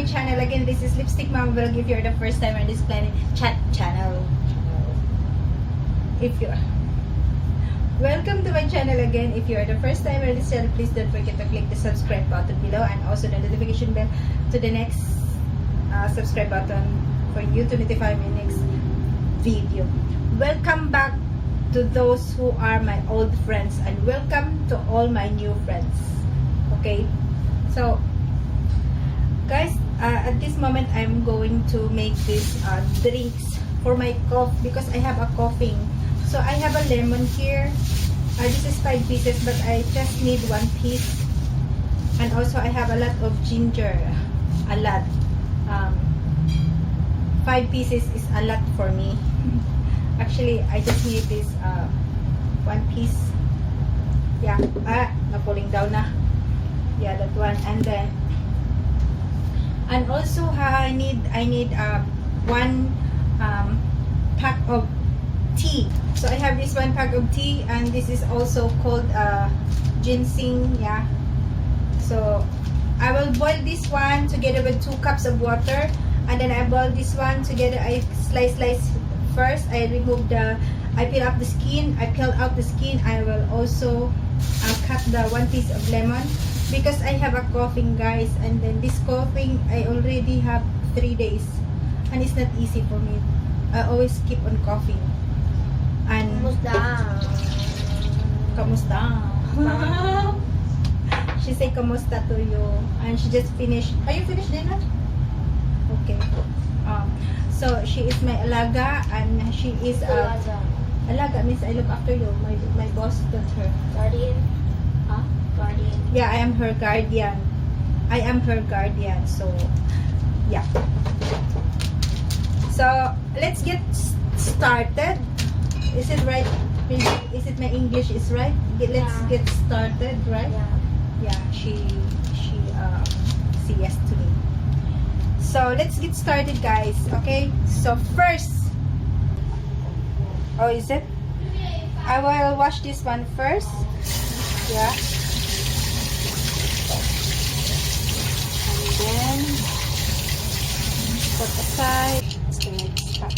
my channel again. This is Lipstick Mom Vlog. If you're the first time on this planet channel, if you're welcome to my channel again. If you're the first time on this channel, please don't forget to click the subscribe button below and also the notification bell to the next subscribe button for you to notify my next video. Welcome back to those who are my old friends and welcome to all my new friends. Okay, so guys, at this moment I'm going to make this drinks for my cough because I have a coughing. So I have a lemon here. This is 5 pieces, but I just need 1 piece. And also I have a lot of ginger. A lot. 5 pieces is a lot for me. Actually, I just need this 1 piece. Yeah. Napulling down na. Yeah, that one. And then, and also I need 1 pack of tea. So I have this 1 pack of tea, and this is also called ginseng. Yeah. So I will boil this one together with 2 cups of water, and then I boil this one together. I slice first. I remove I peel up the skin. I peel out the skin. I will also cut the 1 piece of lemon because I have a coughing, guys. And then this coughing I already have 3 days, and it's not easy for me. I always keep on coughing. And kamusta? She say kamusta to you, and she just finished. Are you finished dinner? Okay. So she is my alaga, and she is alaga means I look after you. My boss got her Guardian? huh? Guardian. Yeah, I am her guardian. I am her guardian. So yeah. So let's get started. Is it right? Is it my English is right? Let's get started, right? Yeah. Yeah, she say yes to me. So let's get started, guys. Okay. So first, is it? I will wash this one first. Yeah. And then put aside. Let's do it. Stop.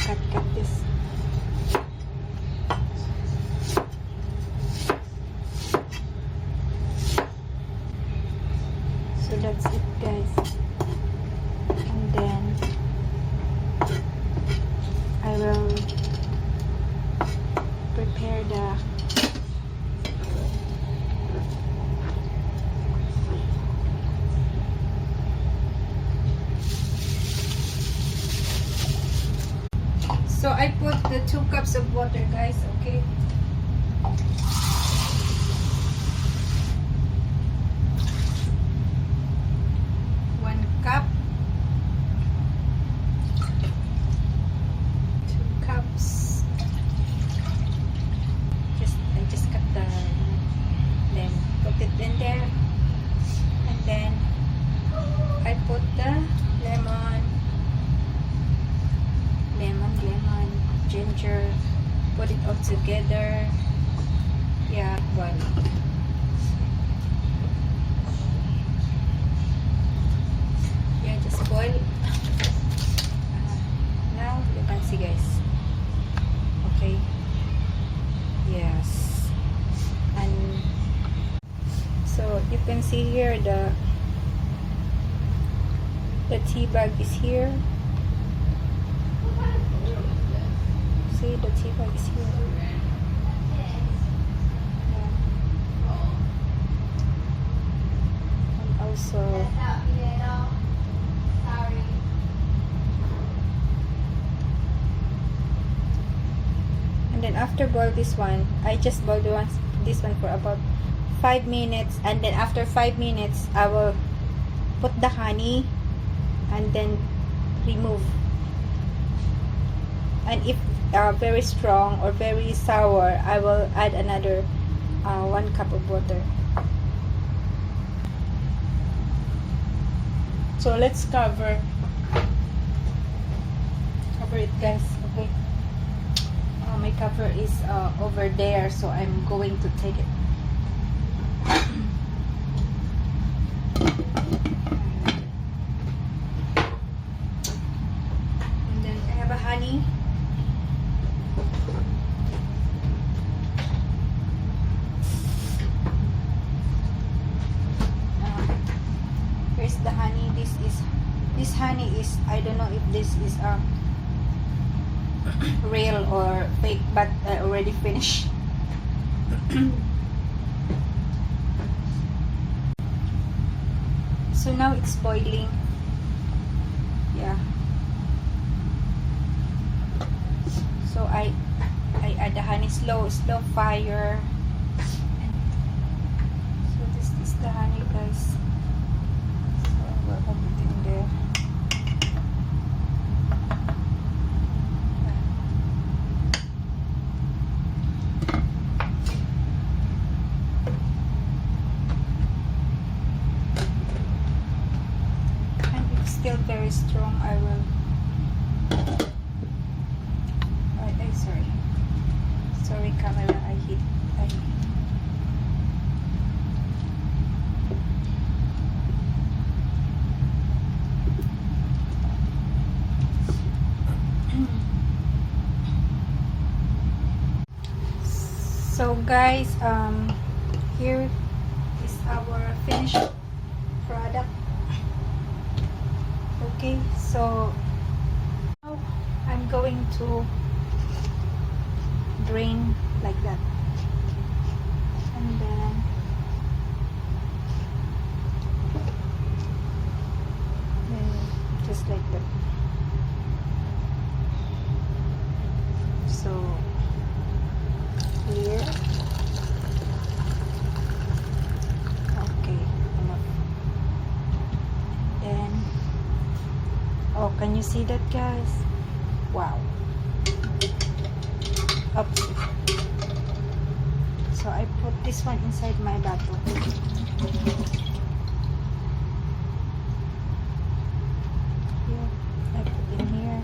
Cut this. So that's it, guys. And then I will prepare the So I put the 2 cups of water, guys, okay? One cup. 2 cups. I just cut the then put it in there. And then I put the lemon, ginger, put it all together. Yeah, boil. Yeah, just boil. Now you can see, guys. Okay. Yes. And so you can see here the tea bag is here. See, the tea bag is here. Yeah. And also and then after boil this one, I just boil this one for about 5 minutes, and then after 5 minutes I will put the honey and then remove. And if very strong or very sour, I will add another 1 cup of water. So let's cover it, guys. Okay, my cover is over there, so I'm going to take it. And then I have a honey. Here's the honey. This honey is, I don't know if this is real or fake, but already finished. So now it's boiling. Yeah. So I add the honey, slow fire. So this is the honey, guys. So we're everything there. Still very strong. I will sorry camera, I hit So guys, here is our finished product. Okay, so now I'm going to drain like that, and then just like that. So here, okay, enough. Then, oh, can you see that, guys? Wow. Oops. So I put this one inside my bottle. Here, I put in here.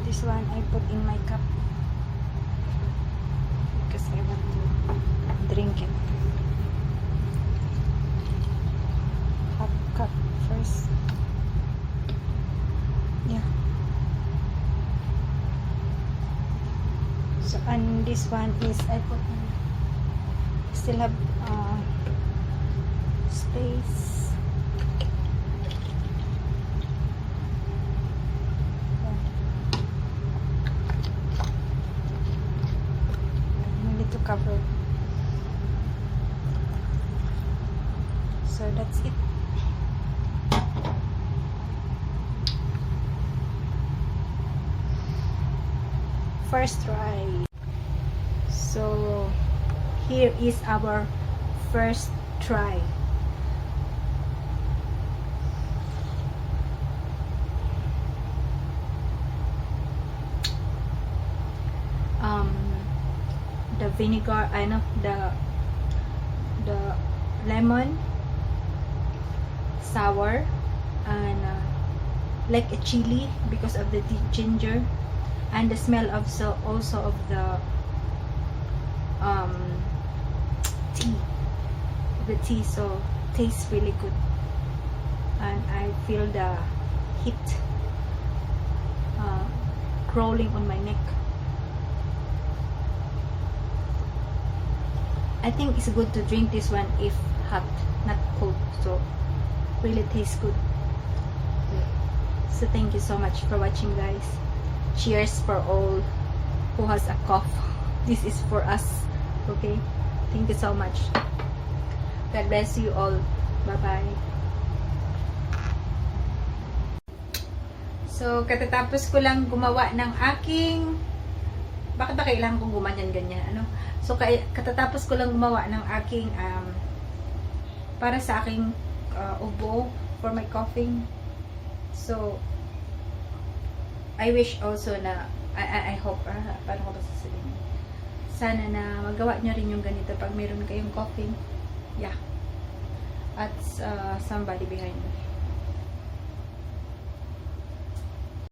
This one I put in my cup because I want to drink it. Half cup first. Yeah. So, and this one is I put in, still have space. To cover. So that's it. First try. So here is our first try. The vinegar, I know, the lemon sour, and like a chili because of the ginger, and the smell of also of the tea, so tastes really good, and I feel the heat crawling on my neck. I think it's good to drink this one if hot, not cold. So really tastes good. So thank you so much for watching, guys. Cheers for all who has a cough. This is for us. Okay, thank you so much. God bless you all. Bye bye. So katatapos ko lang gumawa ng aking, bakit ba kailangan kong gumanyan ganyan, ano? So katatapos ko lang gumawa ng aking para sa aking ubo for my coughing. So I wish also na I hope, paano ko ba sasabihin? Sana na magawa nyo rin yung ganito pag meron kayong coughing. Yeah. At somebody behind me.